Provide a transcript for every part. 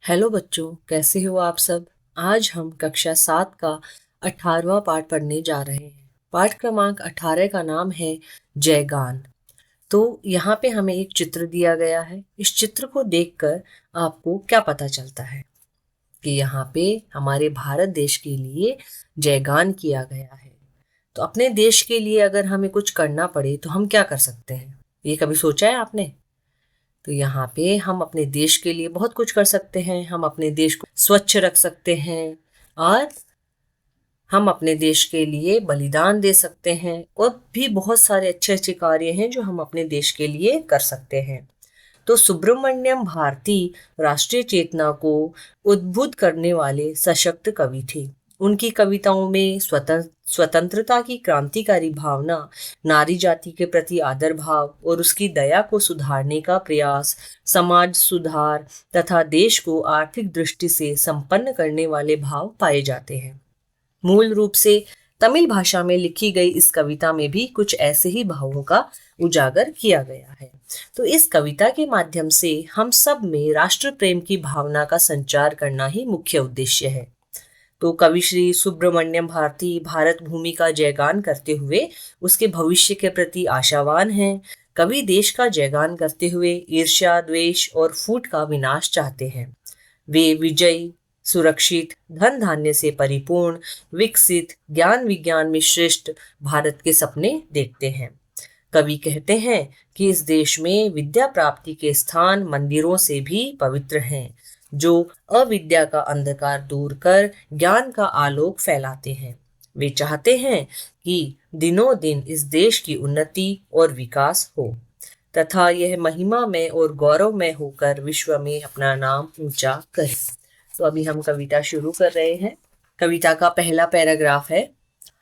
Hello बच्चों, कैसे हो आप सब। आज हम कक्षा 7 का 18वां पाठ पढ़ने जा रहे हैं। पाठ क्रमांक 18 का नाम है जयगान। तो यहाँ पे हमें एक चित्र दिया गया है। इस चित्र को देखकर आपको क्या पता चलता है कि यहाँ पे हमारे भारत देश के लिए जयगान किया गया है। तो अपने देश के लिए अगर हमें कुछ करना पड़े तो हम क्या कर सकते हैं, ये कभी सोचा है आपने? तो यहाँ पे हम अपने देश के लिए बहुत कुछ कर सकते हैं। हम अपने देश को स्वच्छ रख सकते हैं और हम अपने देश के लिए बलिदान दे सकते हैं, और भी बहुत सारे अच्छे अच्छे कार्य हैं जो हम अपने देश के लिए कर सकते हैं। तो सुब्रमण्यम भारती राष्ट्रीय चेतना को उद्बुद्ध करने वाले सशक्त कवि थे। उनकी कविताओं में स्वतंत्रता की क्रांतिकारी भावना, नारी जाति के प्रति आदर भाव और उसकी दया को सुधारने का प्रयास, समाज सुधार तथा देश को आर्थिक दृष्टि से संपन्न करने वाले भाव पाए जाते हैं। मूल रूप से तमिल भाषा में लिखी गई इस कविता में भी कुछ ऐसे ही भावों का उजागर किया गया है। तो इस कविता के माध्यम से हम सब में राष्ट्र प्रेम की भावना का संचार करना ही मुख्य उद्देश्य है। तो कवि श्री सुब्रमण्यम भारती भारत भूमि का जयगान करते हुए उसके भविष्य के प्रति आशावान हैं। कवि देश का जयगान करते हुए ईर्ष्या, द्वेष और फूट का विनाश चाहते हैं। वे विजयी, सुरक्षित, धन धान्य से परिपूर्ण, विकसित, ज्ञान विज्ञान में श्रेष्ठ भारत के सपने देखते हैं। कवि कहते हैं कि इस देश में विद्या प्राप्ति के स्थान मंदिरों से भी पवित्र हैं, जो अविद्या का अंधकार दूर कर ज्ञान का आलोक फैलाते हैं। वे चाहते हैं कि दिनों दिन इस देश की उन्नति और विकास हो तथा यह महिमा में और गौरव में होकर विश्व में अपना नाम ऊंचा करे। तो अभी हम कविता शुरू कर रहे हैं। कविता का पहला पैराग्राफ है,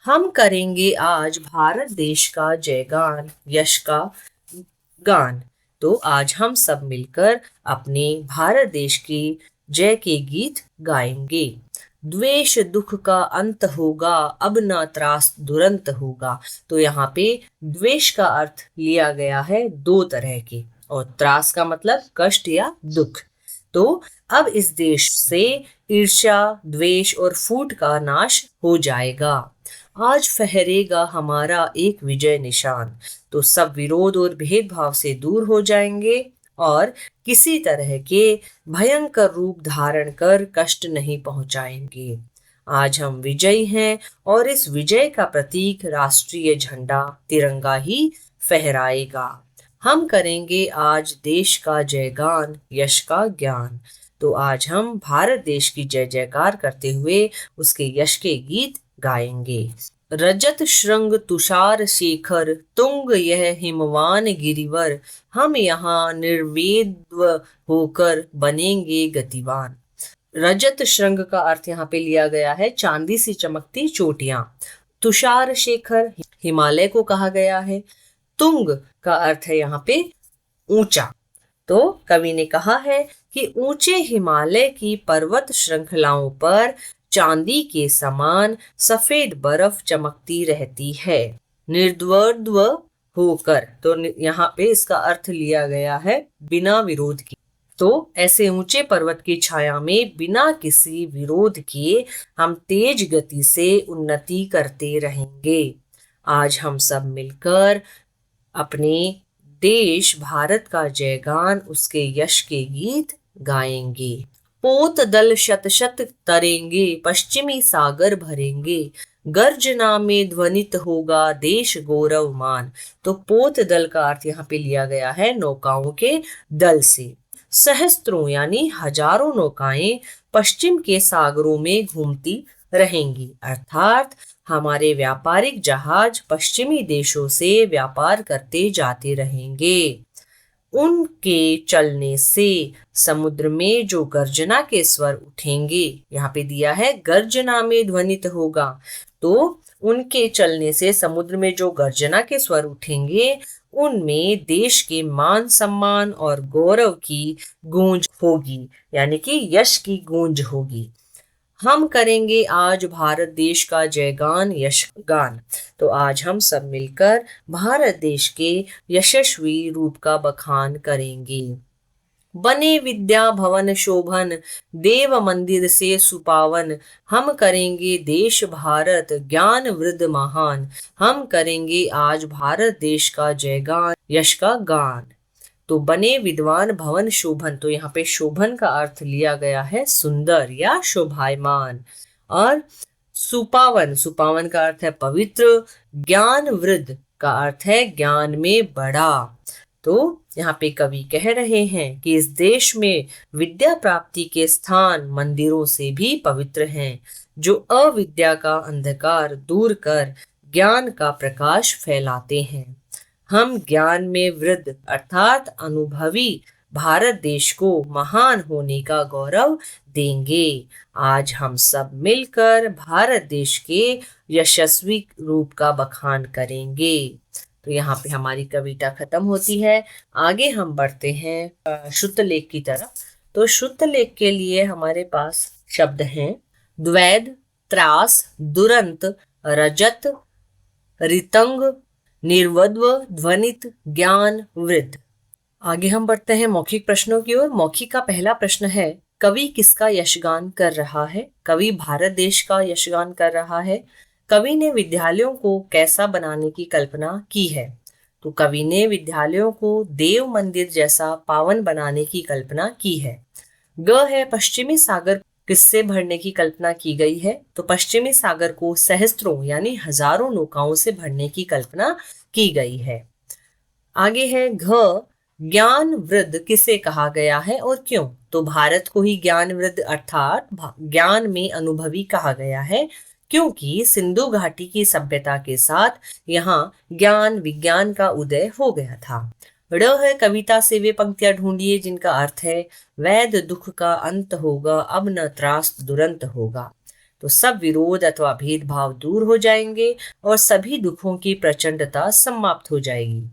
हम करेंगे आज भारत देश का जयगान, यश का गान। तो आज हम सब मिलकर अपने भारत देश के जय के गीत गाएंगे। द्वेष दुख का अंत होगा, अब न त्रास दुरंत होगा। तो यहाँ पे द्वेष का अर्थ लिया गया है दो तरह के, और त्रास का मतलब कष्ट या दुख। तो अब इस देश से ईर्ष्या, द्वेष और फूट का नाश हो जाएगा। आज फहरेगा हमारा एक विजय निशान। तो सब विरोध और भेदभाव से दूर हो जाएंगे और किसी तरह के भयंकर रूप धारण कर कष्ट नहीं पहुंचाएंगे। आज हम विजयी हैं और इस विजय का प्रतीक राष्ट्रीय झंडा तिरंगा ही फहराएगा। हम करेंगे आज देश का जयगान, यश का ज्ञान। तो आज हम भारत देश की जय जयकार करते हुए उसके यश के गीत गाएंगे। रजत श्रृंग तुषार शेखर, तुंग यह हिमवान गिरिवर, हम यहाँ निर्वेद्व होकर बनेंगे गतिवान। रजत श्रृंग का अर्थ यहाँ पे लिया गया है चांदी सी चमकती चोटियां। तुषार शेखर हिमालय को कहा गया है। तुंग का अर्थ है यहाँ पे ऊंचा। तो कवि ने कहा है कि ऊंचे हिमालय की पर्वत श्रृंखलाओं पर चांदी के समान सफेद बर्फ चमकती रहती है, निर्द्वंद्व होकर। तो यहाँ पे इसका अर्थ लिया गया है बिना विरोध की। तो ऐसे ऊंचे पर्वत की छाया में बिना किसी विरोध किए हम तेज गति से उन्नति करते रहेंगे। आज हम सब मिलकर अपने देश भारत का जयगान, उसके यश के गीत गाएंगे। पोत दल शत शत तरेंगे, पश्चिमी सागर भरेंगे, गर्जना में ध्वनित होगा देश गौरवमान। तो पोत दल का अर्थ यहाँ पे लिया गया है नौकाओं के दल से। सहस्त्रों यानी हजारों नौकाएं पश्चिम के सागरों में घूमती रहेंगी, अर्थात हमारे व्यापारिक जहाज पश्चिमी देशों से व्यापार करते जाते रहेंगे। उनके चलने से समुद्र में जो गर्जना के स्वर उठेंगे, यहाँ पे दिया है गर्जना में ध्वनित होगा। तो उनके चलने से समुद्र में जो गर्जना के स्वर उठेंगे, उनमें देश के मान सम्मान और गौरव की गूंज होगी, यानी कि यश की गूंज होगी। हम करेंगे आज भारत देश का जयगान, यश गान। तो आज हम सब मिलकर भारत देश के यशस्वी रूप का बखान करेंगे। बने विद्या भवन शोभन, देव मंदिर से सुपावन, हम करेंगे देश भारत ज्ञान वृद्ध महान, हम करेंगे आज भारत देश का जयगान यश का गान। तो बने विद्वान भवन शोभन, तो यहाँ पे शोभन का अर्थ लिया गया है सुंदर या शोभायमान। और सुपावन, सुपावन का अर्थ है पवित्र। ज्ञान वृद्ध का अर्थ है ज्ञान में बड़ा। तो यहाँ पे कवि कह रहे हैं कि इस देश में विद्या प्राप्ति के स्थान मंदिरों से भी पवित्र हैं, जो अविद्या का अंधकार दूर कर ज्ञान का प्रकाश फैलाते हैं। हम ज्ञान में वृद्ध अर्थात अनुभवी भारत देश को महान होने का गौरव देंगे। आज हम सब मिलकर भारत देश के यशस्वी रूप का बखान करेंगे। तो यहाँ पे हमारी कविता खत्म होती है। आगे हम बढ़ते हैं श्रुतलेख की तरफ। तो श्रुतलेख के लिए हमारे पास शब्द हैं द्वैध, त्रास, दुरंत, रजत, रितंग, निर्वद्व, ध्वनित, ज्ञान, वृद्ध। आगे हम बढ़ते हैं मौखिक प्रश्नों की ओर। मौखिक का पहला प्रश्न है कवि किसका यशगान कर रहा है? कवि भारत देश का यशगान कर रहा है। कवि ने विद्यालयों को कैसा बनाने की कल्पना की है? तो कवि ने विद्यालयों को देव मंदिर जैसा पावन बनाने की कल्पना की है। ग है पश्चिमी सागर किससे भरने की कल्पना की गई है? तो पश्चिमी सागर को सहस्त्रों यानी हजारों नौकाओं से भरने की कल्पना की गई है। आगे है घ, ज्ञान वृद्ध किसे कहा गया है और क्यों? तो भारत को ही ज्ञान वृद्ध अर्थात ज्ञान में अनुभवी कहा गया है, क्योंकि सिंधु घाटी की सभ्यता के साथ यहाँ ज्ञान विज्ञान का उदय हो गया था। ड़ है कविता से वे पंक्तियां ढूंढिए जिनका अर्थ है वैध दुख का अंत होगा, अब न त्रास दुरंत होगा। तो सब विरोध अथवा भेदभाव दूर हो जाएंगे और सभी दुखों की प्रचंडता समाप्त हो जाएगी।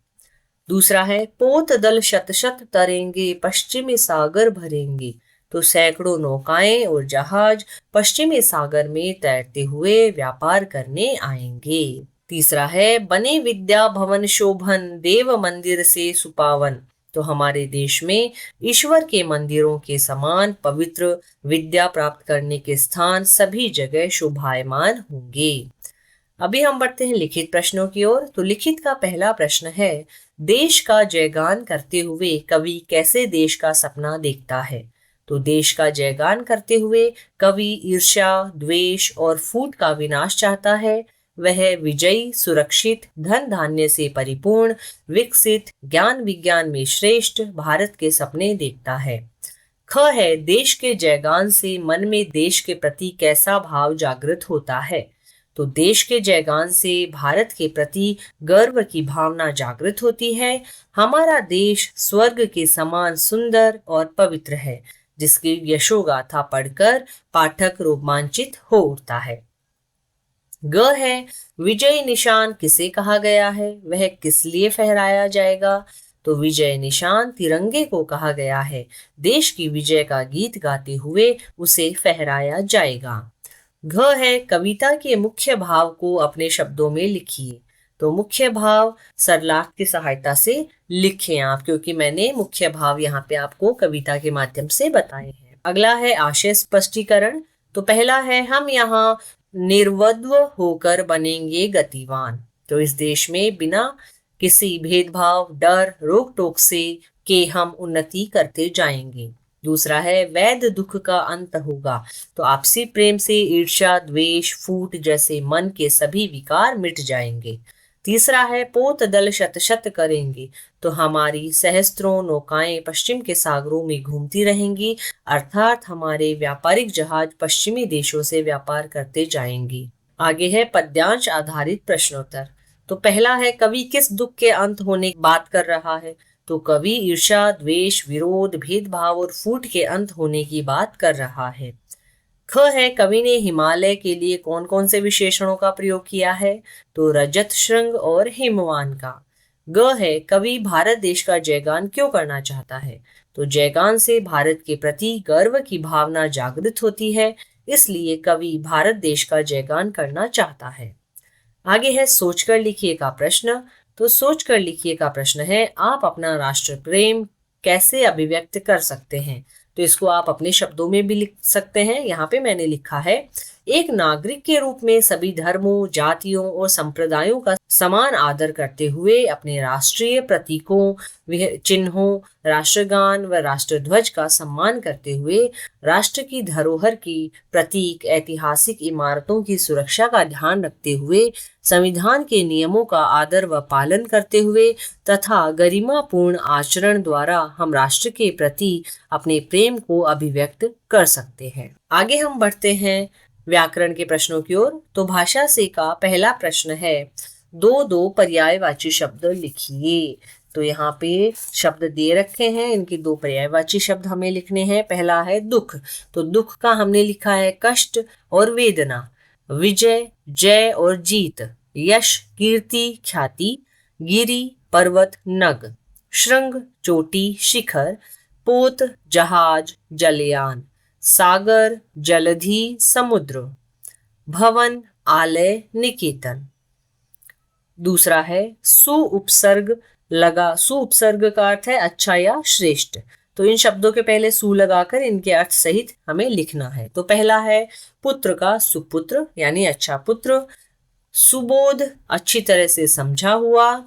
दूसरा है पोत दल शत शत तरेंगे, पश्चिमी सागर भरेंगे। तो सैकड़ों नौकाएं और जहाज पश्चिमी सागर में तैरते हुए व्यापार करने आएंगे। तीसरा है बने विद्या भवन शोभन, देव मंदिर से सुपावन। तो हमारे देश में ईश्वर के मंदिरों के समान पवित्र विद्या प्राप्त करने के स्थान सभी जगह शोभायमान होंगे। अभी हम बढ़ते हैं लिखित प्रश्नों की ओर। तो लिखित का पहला प्रश्न है देश का जयगान करते हुए कवि कैसे देश का सपना देखता है? तो देश का जयगान करते हुए कवि ईर्ष्या, द्वेष और फूट का विनाश चाहता है। वह विजयी, सुरक्षित, धन धान्य से परिपूर्ण, विकसित, ज्ञान विज्ञान में श्रेष्ठ भारत के सपने देखता है। ख है देश के जयगान से मन में देश के प्रति कैसा भाव जागृत होता है? तो देश के जयगान से भारत के प्रति गर्व की भावना जागृत होती है। हमारा देश स्वर्ग के समान सुंदर और पवित्र है, जिसकी यशोगाथा पढ़कर पाठक रोमांचित हो उठता है। ग है विजय निशान किसे कहा गया है? वह किस लिए फहराया जाएगा? तो विजय निशान तिरंगे को कहा गया है। देश की विजय का गीत गाते हुए उसे फहराया जाएगा। घ है कविता के मुख्य भाव को अपने शब्दों में लिखिए। तो मुख्य भाव सरलाख की सहायता से लिखें आप, क्योंकि मैंने मुख्य भाव यहाँ पे आपको कविता के माध्यम से बताए हैं। अगला है आशय स्पष्टीकरण। तो पहला है हम यहाँ निर्वद्व होकर बनेंगे गतिवान। तो इस देश में बिना किसी भेदभाव, डर, रोक टोक से के हम उन्नति करते जाएंगे। दूसरा है वैध दुख का अंत होगा। तो आपसी प्रेम से ईर्ष्या, द्वेष, फूट जैसे मन के सभी विकार मिट जाएंगे। तीसरा है पोत दल शत शत करेंगे। तो हमारी सहस्त्रों नौकाएं पश्चिम के सागरों में घूमती रहेंगी, अर्थात हमारे व्यापारिक जहाज पश्चिमी देशों से व्यापार करते जाएंगे। आगे है पद्यांश आधारित प्रश्नोत्तर। तो पहला है कवि किस दुख के अंत होने की बात कर रहा है? तो कवि ईर्ष्या, द्वेष, विरोध, भेदभाव और फूट के अंत होने की बात कर रहा है। ख है कवि ने हिमालय के लिए कौन कौन से विशेषणों का प्रयोग किया है? तो रजत श्रृंग और हिमवान का। ग है कवि भारत देश का जयगान क्यों करना चाहता है? तो जयगान से भारत के प्रति गर्व की भावना जागृत होती है, इसलिए कवि भारत देश का जयगान करना चाहता है। आगे है सोचकर लिखिए का प्रश्न। तो सोचकर लिखिए का प्रश्न है आप अपना राष्ट्र प्रेम कैसे अभिव्यक्त कर सकते हैं। तो इसको आप अपने शब्दों में भी लिख सकते हैं। यहाँ पे मैंने लिखा है, एक नागरिक के रूप में सभी धर्मों, जातियों और संप्रदायों का समान आदर करते हुए अपने राष्ट्रीय प्रतीकों, चिन्हों, राष्ट्रगान व राष्ट्रध्वज का सम्मान करते हुए राष्ट्र की धरोहर की प्रतीक ऐतिहासिक इमारतों की सुरक्षा का ध्यान रखते हुए संविधान के नियमों का आदर व पालन करते हुए तथा गरिमापूर्ण आचरण द्वारा हम राष्ट्र के प्रति अपने प्रेम को अभिव्यक्त कर सकते हैं। आगे हम बढ़ते हैं व्याकरण के प्रश्नों की ओर। तो भाषा से का पहला प्रश्न है, दो दो पर्यायवाची शब्द लिखिए। तो यहाँ पे शब्द दे रखे हैं, इनके दो पर्यायवाची शब्द हमें लिखने हैं। पहला है दुख, तो दुख का हमने लिखा है कष्ट और वेदना। विजय, जय और जीत। यश, कीर्ति, ख्याति। गिरि, पर्वत, नग। श्रृंग, चोटी, शिखर। पोत, जहाज, जलयान। सागर, जलधि, समुद्र। भवन, आलय, निकेतन। दूसरा है सुउपसर्ग लगा। सुउपसर्ग का अर्थ है अच्छा या श्रेष्ठ। तो इन शब्दों के पहले सु लगाकर इनके अर्थ सहित हमें लिखना है। तो पहला है पुत्र का सुपुत्र यानी अच्छा पुत्र। सुबोध, अच्छी तरह से समझा हुआ।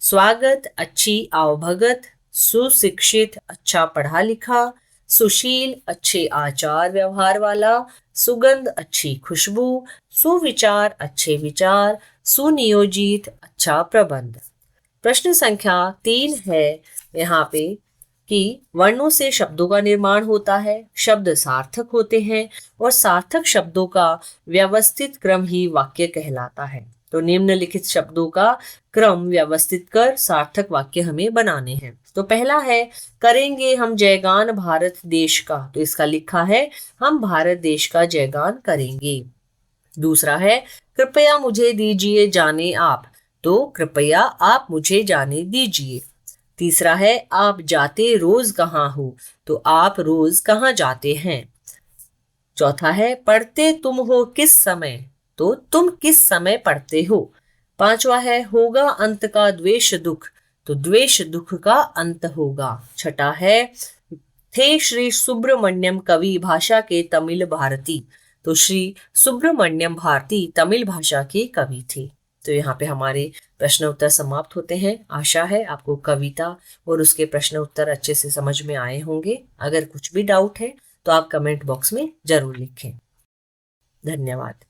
स्वागत, अच्छी आवभगत। सुशिक्षित, अच्छा पढ़ा लिखा। सुशील, अच्छे आचार व्यवहार वाला। सुगंध, अच्छी खुशबू। सुविचार, अच्छे विचार। सुनियोजित, अच्छा प्रबंध। प्रश्न संख्या 3 है यहाँ पे कि वर्णों से शब्दों का निर्माण होता है, शब्द सार्थक होते हैं और सार्थक शब्दों का व्यवस्थित क्रम ही वाक्य कहलाता है। तो निम्नलिखित शब्दों का क्रम व्यवस्थित कर सार्थक वाक्य हमें बनाने हैं। तो पहला है करेंगे हम जयगान भारत देश का। तो इसका लिखा है हम भारत देश का जयगान करेंगे। दूसरा है कृपया मुझे दीजिए जाने आप। तो कृपया आप मुझे जाने दीजिए। तीसरा है आप जाते रोज कहाँ हो। तो आप रोज कहाँ जाते हैं। चौथा है पढ़ते तुम हो किस समय। तो तुम किस समय पढ़ते हो। पांचवा है होगा अंत का द्वेष दुख। तो द्वेष दुख का अंत होगा। छठा है थे श्री सुब्रमण्यम कवि भाषा के तमिल भारती। तो श्री सुब्रमण्यम भारती तमिल भाषा के कवि थे। तो यहाँ पे हमारे प्रश्न उत्तर समाप्त होते हैं। आशा है आपको कविता और उसके प्रश्न उत्तर अच्छे से समझ में आए होंगे। अगर कुछ भी डाउट है तो आप कमेंट बॉक्स में जरूर लिखें। धन्यवाद।